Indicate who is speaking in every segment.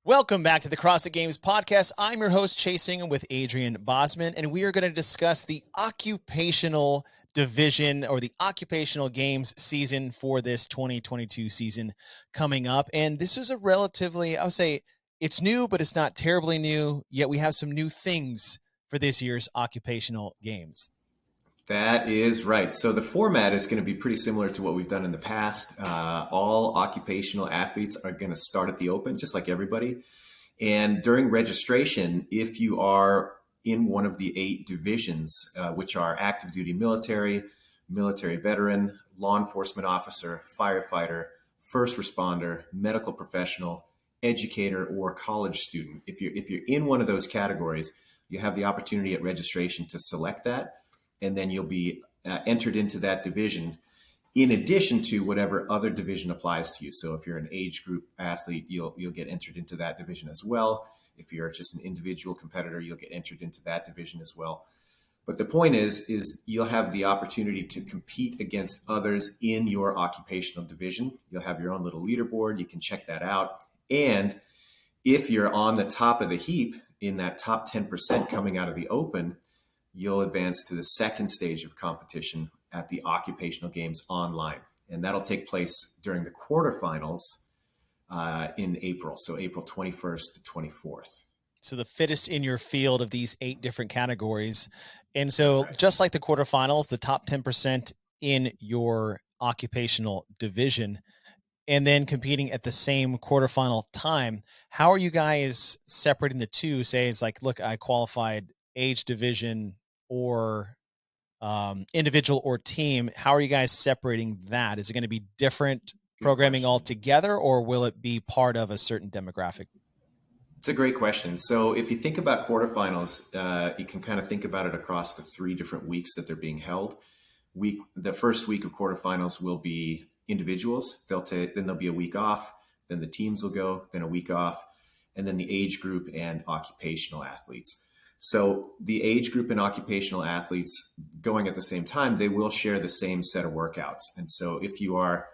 Speaker 1: Welcome back to the CrossFit Games podcast. I'm your host, Chase Ingraham with Adrian Bozman, and we are going to discuss the occupational division or the occupational games season for this 2022 season coming up. And this is a relatively, I would say it's new, but it's not terribly new, yet we have some new things for this year's occupational games.
Speaker 2: That is right. So the format is going to be pretty similar to what we've done in the past. All occupational athletes are going to start at the Open, just like everybody. And during registration, if you are in one of the 8 divisions, which are active duty military, military veteran, law enforcement officer, firefighter, first responder, medical professional, educator, or college student, if you're in one of those categories, you have the opportunity at registration to select that. And then you'll be entered into that division in addition to whatever other division applies to you. So if you're an age group athlete, you'll get entered into that division as well. If you're just an individual competitor, you'll get entered into that division as well. But the point is you'll have the opportunity to compete against others in your occupational division. You'll have your own little leaderboard. You can check that out. And if you're on the top of the heap in that top 10% coming out of the Open, you'll advance to the second stage of competition at the Occupational Games online. And that'll take place during the quarterfinals in April. So April 21st to 24th.
Speaker 1: So the fittest in your field of these 8 different categories. And so just like the quarterfinals, the top 10% in your occupational division, and then competing at the same quarterfinal time, how are you guys separating the two? Say it's like, look, I qualified age division or individual or team. How are you guys separating that? Is it going to be different programming altogether, or will it be part of a certain demographic?
Speaker 2: It's a great question. So if you think about quarterfinals, you can kind of think about it across the 3 different weeks that they're being held. The first week of quarterfinals will be individuals. Then there'll be a week off. Then the teams will go, then a week off, and then the age group and occupational athletes. So the age group and occupational athletes going at the same time, they will share the same set of workouts. And so if you are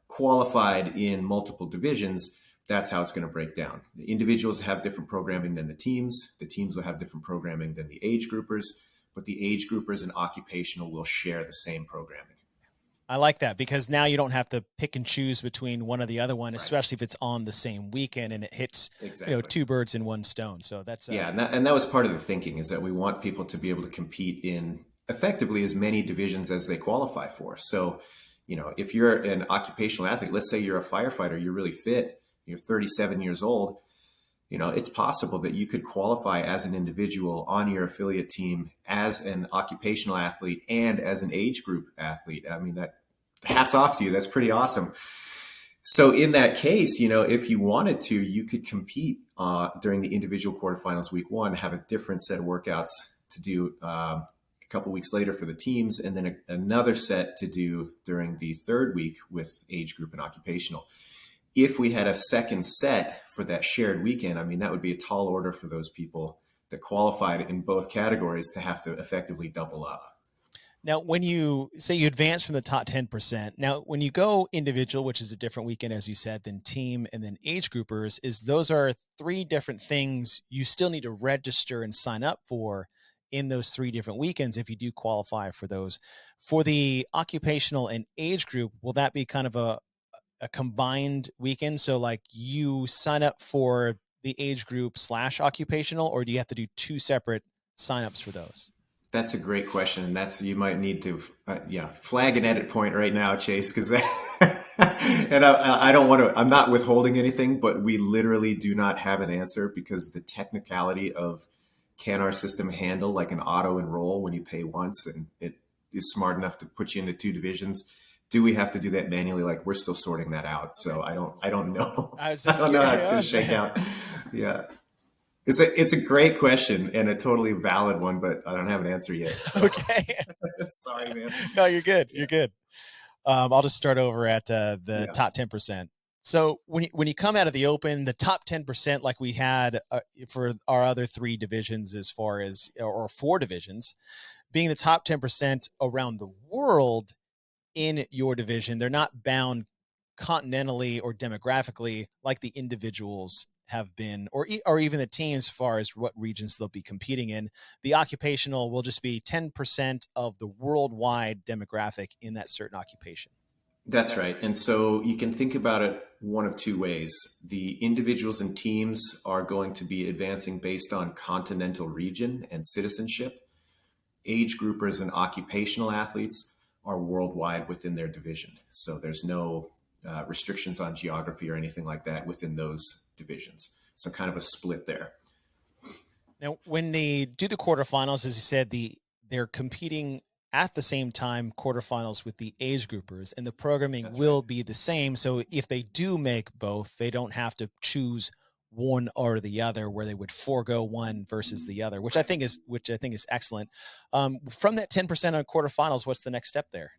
Speaker 2: qualified in multiple divisions, that's how it's going to break down. The individuals have different programming than the teams. The teams will have different programming than the age groupers, but the age groupers and occupational will share the same programming.
Speaker 1: I like that, because now you don't have to pick and choose between one or the other one, especially if it's on the same weekend and it hits,
Speaker 2: Exactly.
Speaker 1: 2 birds in one stone. So that's
Speaker 2: and that was part of the thinking, is that we want people to be able to compete in effectively as many divisions as they qualify for. So, if you're an occupational athlete, let's say you're a firefighter, you're really fit, you're 37 years old, it's possible that you could qualify as an individual on your affiliate team as an occupational athlete and as an age group athlete. I mean, that hats off to you. That's pretty awesome. So in that case, if you wanted to, you could compete during the individual quarterfinals week 1, have a different set of workouts to do a couple weeks later for the teams, and then another set to do during the 3rd week with age group and occupational. If we had a second set for that shared weekend, I mean, that would be a tall order for those people that qualified in both categories to have to effectively double up.
Speaker 1: Now, when you say you advance from the top 10%, now when you go individual, which is a different weekend, as you said, than team and then age groupers, those are 3 different things you still need to register and sign up for in those 3 different weekends if you do qualify for those. For the occupational and age group, will that be kind of a combined weekend? So like you sign up for the age group / occupational, or do you have to do 2 separate signups for those?
Speaker 2: That's a great question. And you might need to, flag an edit point right now, Chase, because and I don't want to, I'm not withholding anything, but we literally do not have an answer, because the technicality of, can our system handle like an auto enroll when you pay once and it is smart enough to put you into 2 divisions? Do we have to do that manually? Like, we're still sorting that out. So I don't know. I don't know how it's going to shake out. Yeah. It's a great question and a totally valid one, but I don't have an answer yet. So.
Speaker 1: Okay.
Speaker 2: Sorry, man.
Speaker 1: No, you're good. You're good. I'll just start over at the top 10%. So when you come out of the Open, the top 10%, like we had for our other 3 divisions, as far as, or 4 divisions, being the top 10% around the world in your division, they're not bound continentally or demographically like the individuals have been, or even the teams as far as what regions they'll be competing in. The occupational will just be 10% of the worldwide demographic in that certain occupation.
Speaker 2: That's right. And so you can think about it one of two ways. The individuals and teams are going to be advancing based on continental region and citizenship. Age groupers and occupational athletes are worldwide within their division. So there's no restrictions on geography or anything like that within those divisions. So kind of a split there.
Speaker 1: Now, when they do the quarterfinals, as you said, they're competing at the same time quarterfinals with the age groupers, and the programming
Speaker 2: That's right.
Speaker 1: will be the same. So if they do make both, they don't have to choose one or the other, where they would forego one versus the other, which I think is excellent. From that 10% on quarterfinals, what's the next step there?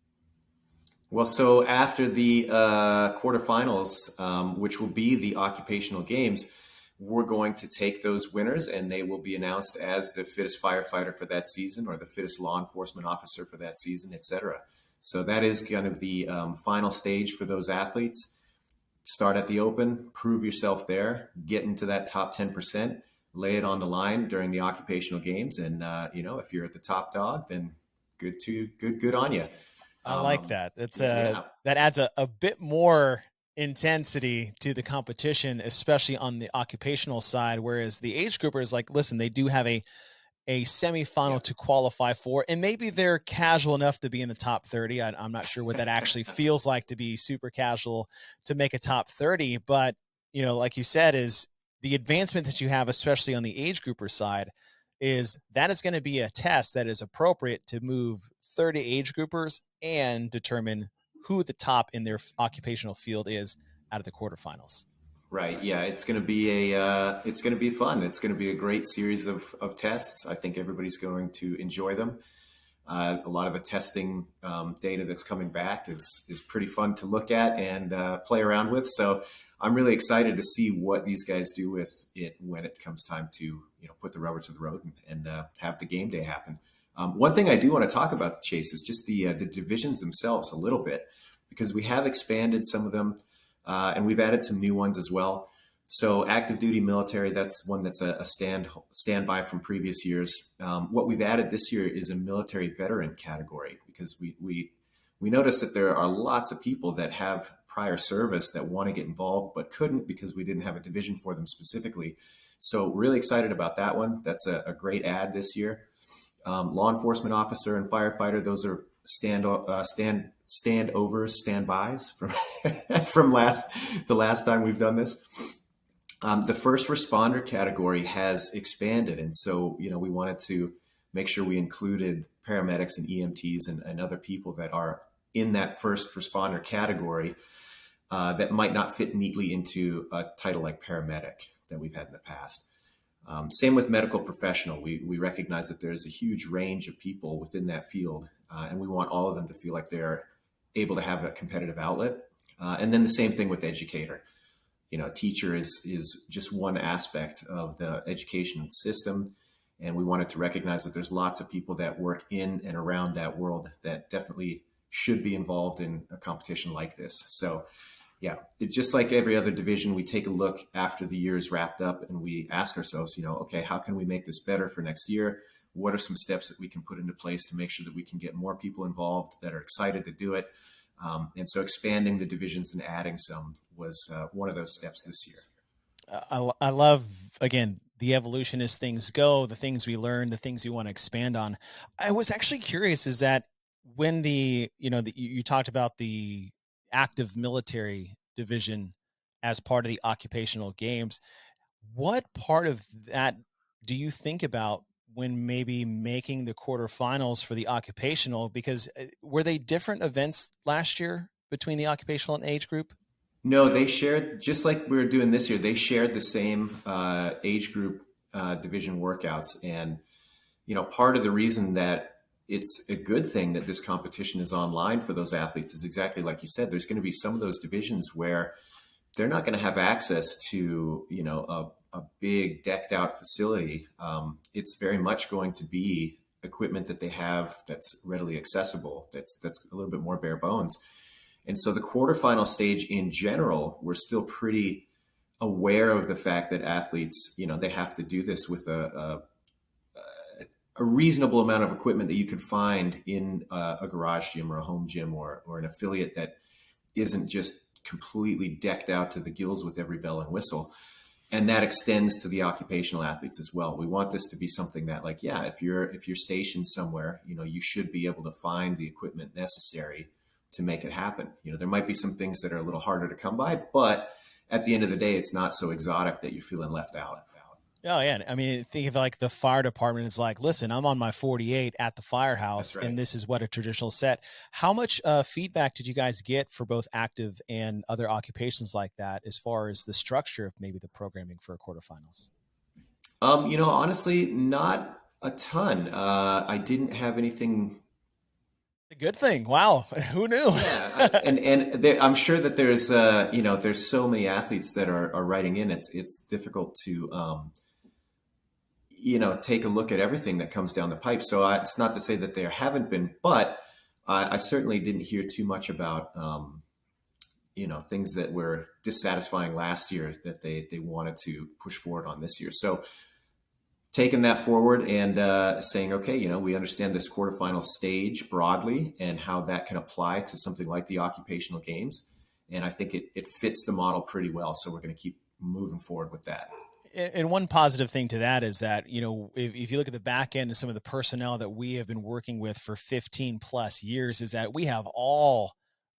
Speaker 2: Well, so after the quarterfinals, which will be the occupational games, we're going to take those winners and they will be announced as the fittest firefighter for that season or the fittest law enforcement officer for that season, etc. So that is kind of the final stage for those athletes. Start at the open, prove yourself there, get into that top 10%, lay it on the line during the occupational games. And, if you're at the top dog, then good on you.
Speaker 1: I like that.
Speaker 2: Yeah.
Speaker 1: That adds a bit more intensity to the competition, especially on the occupational side. Whereas the age grouper is like, listen, they do have a
Speaker 2: Yeah.
Speaker 1: semifinal to qualify for, and maybe they're casual enough to be in the top 30. I'm not sure what that actually feels like to be super casual to make a top 30, but like you said, is the advancement that you have, especially on the age grouper side, is that is going to be a test that is appropriate to move 30 age groupers and determine who the top in their occupational field is out of the quarterfinals.
Speaker 2: Right. Yeah. It's going to be fun. It's going to be a great series of tests. I think everybody's going to enjoy them. A lot of the testing data that's coming back is pretty fun to look at and play around with. So I'm really excited to see what these guys do with it when it comes time to put the rubber to the road and have the game day happen. One thing I do want to talk about, Chase, is just the divisions themselves a little bit because we have expanded some of them and we've added some new ones as well. So active duty military, that's one that's a standby from previous years. What we've added this year is a military veteran category because we noticed that there are lots of people that have prior service that want to get involved but couldn't because we didn't have a division for them specifically. So really excited about that one. That's a great add this year. Law enforcement officer and firefighter, those are standovers, standbys from from the last time we've done this. The first responder category has expanded, and so we wanted to make sure we included paramedics and EMTs and other people that are in that first responder category that might not fit neatly into a title like paramedic that we've had in the past. Same with medical professional. We recognize that there's a huge range of people within that field, and we want all of them to feel like they're able to have a competitive outlet. And then the same thing with educator. Teacher is just one aspect of the education system, and we wanted to recognize that there's lots of people that work in and around that world that definitely should be involved in a competition like this. So yeah, it's just like every other division. We take a look after the year is wrapped up and we ask ourselves, okay, how can we make this better for next year? What are some steps that we can put into place to make sure that we can get more people involved that are excited to do it? And so expanding the divisions and adding some was one of those steps this year.
Speaker 1: I love, again, the evolution as things go, the things we learn, the things we want to expand on. I was actually curious, is that when you talked about the active military division as part of the occupational games, what part of that do you think about when maybe making the quarterfinals for the occupational? Because were they different events last year between the occupational and age group?
Speaker 2: No, they shared, just like we were doing this year, they shared the same age group division workouts. And, part of the reason that it's a good thing that this competition is online for those athletes is exactly like you said. There's going to be some of those divisions where they're not going to have access to, a big decked out facility. It's very much going to be equipment that they have that's readily accessible. That's a little bit more bare bones. And so the quarterfinal stage in general, we're still pretty aware of the fact that athletes, they have to do this with a reasonable amount of equipment that you could find in a garage gym or a home gym or an affiliate that isn't just completely decked out to the gills with every bell and whistle. And that extends to the occupational athletes as well. We want this to be something that, like, yeah, if you're stationed somewhere, you should be able to find the equipment necessary to make it happen. There might be some things that are a little harder to come by, but at the end of the day, it's not so exotic that you're feeling left out.
Speaker 1: Oh yeah, I mean, think of like the fire department is like, listen, I'm on my 48 at the firehouse,
Speaker 2: That's right.
Speaker 1: and this is what a traditional set. How much feedback did you guys get for both active and other occupations like that, as far as the structure of maybe the programming for quarterfinals?
Speaker 2: Honestly, not a ton. I didn't have anything.
Speaker 1: A good thing. Wow, who knew?
Speaker 2: Yeah, and I'm sure that there's so many athletes that are writing in. It's difficult to take a look at everything that comes down the pipe. So it's not to say that there haven't been, but I certainly didn't hear too much about things that were dissatisfying last year that they wanted to push forward on this year. So taking that forward and saying, okay, we understand this quarterfinal stage broadly and how that can apply to something like the occupational games. And I think it fits the model pretty well. So we're going to keep moving forward with that.
Speaker 1: And one positive thing to that is that, if you look at the back end of some of the personnel that we have been working with for 15 plus years, is that we have all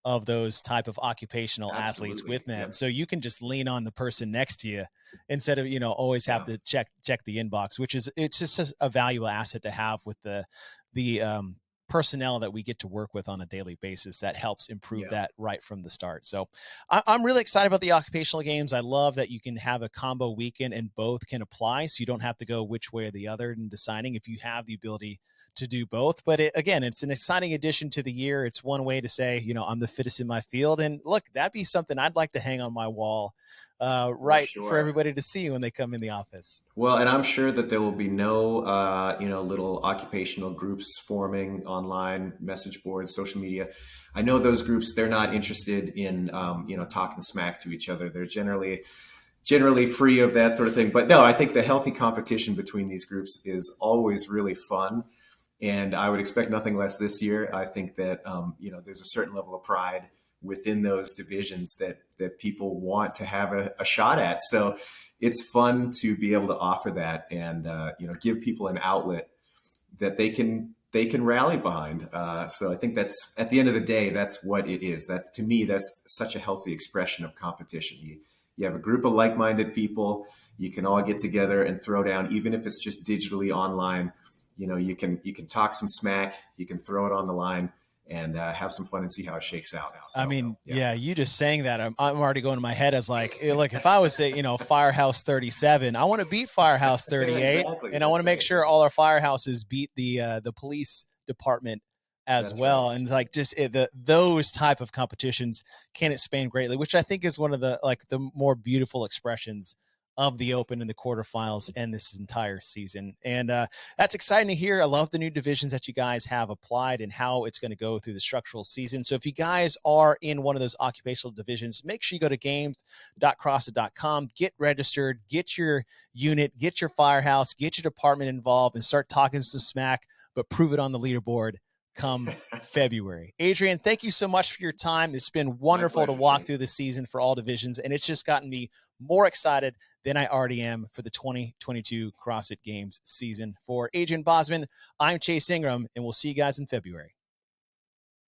Speaker 1: of those type of occupational athletes
Speaker 2: Absolutely.
Speaker 1: with them.
Speaker 2: Yep.
Speaker 1: So you can just lean on the person next to you instead of, always have
Speaker 2: Yeah.
Speaker 1: to check the inbox, it's just a valuable asset to have with the personnel that we get to work with on a daily basis that helps improve
Speaker 2: Yeah.
Speaker 1: that right from the start. So I'm really excited about the occupational games. I love that you can have a combo weekend and both can apply. So you don't have to go which way or the other in deciding if you have the ability to do both. But again, it's an exciting addition to the year. It's one way to say, I'm the fittest in my field. And look, that'd be something I'd like to hang on my wall,
Speaker 2: For
Speaker 1: right, for
Speaker 2: sure.
Speaker 1: everybody to see when they come in the office.
Speaker 2: Well, and I'm sure that there will be no, little occupational groups forming online, message boards, social media. I know those groups; they're not interested in, talking smack to each other. They're generally free of that sort of thing. But no, I think the healthy competition between these groups is always really fun, and I would expect nothing less this year. I think that there's a certain level of pride within those divisions that people want to have a shot at. So it's fun to be able to offer that and give people an outlet that they can rally behind. So I think that's at the end of the day, that's what it is. That's, to me, that's such a healthy expression of competition. You have a group of like-minded people. You can all get together and throw down, even if it's just digitally online. You can talk some smack. You can throw it on the line and have some fun and see how it shakes out.
Speaker 1: I
Speaker 2: So
Speaker 1: mean,
Speaker 2: yeah,
Speaker 1: yeah, you just saying that, I'm already going to my head as like, look, if I was say, Firehouse 37, I want to beat Firehouse 38,
Speaker 2: exactly.
Speaker 1: and I want to
Speaker 2: That's
Speaker 1: make
Speaker 2: right.
Speaker 1: sure all our firehouses beat the police department as
Speaker 2: That's right.
Speaker 1: well. And like just those type of competitions can expand greatly, which I think is one of the more beautiful expressions of the Open in the quarterfinals and this entire season. And that's exciting to hear. I love the new divisions that you guys have applied and how it's going to go through the structural season. So if you guys are in one of those occupational divisions, make sure you go to games.crossfit.com, get registered, get your unit, get your firehouse, get your department involved, and start talking some smack, but prove it on the leaderboard come February. Adrian, thank you so much for your time. It's been
Speaker 2: My
Speaker 1: wonderful to
Speaker 2: pleasure,
Speaker 1: walk through
Speaker 2: Chase.
Speaker 1: the season for all divisions, and it's just gotten me more excited than I already am for the 2022 CrossFit Games season. For Adrian Bozman, I'm Chase Ingraham, and we'll see you guys in February.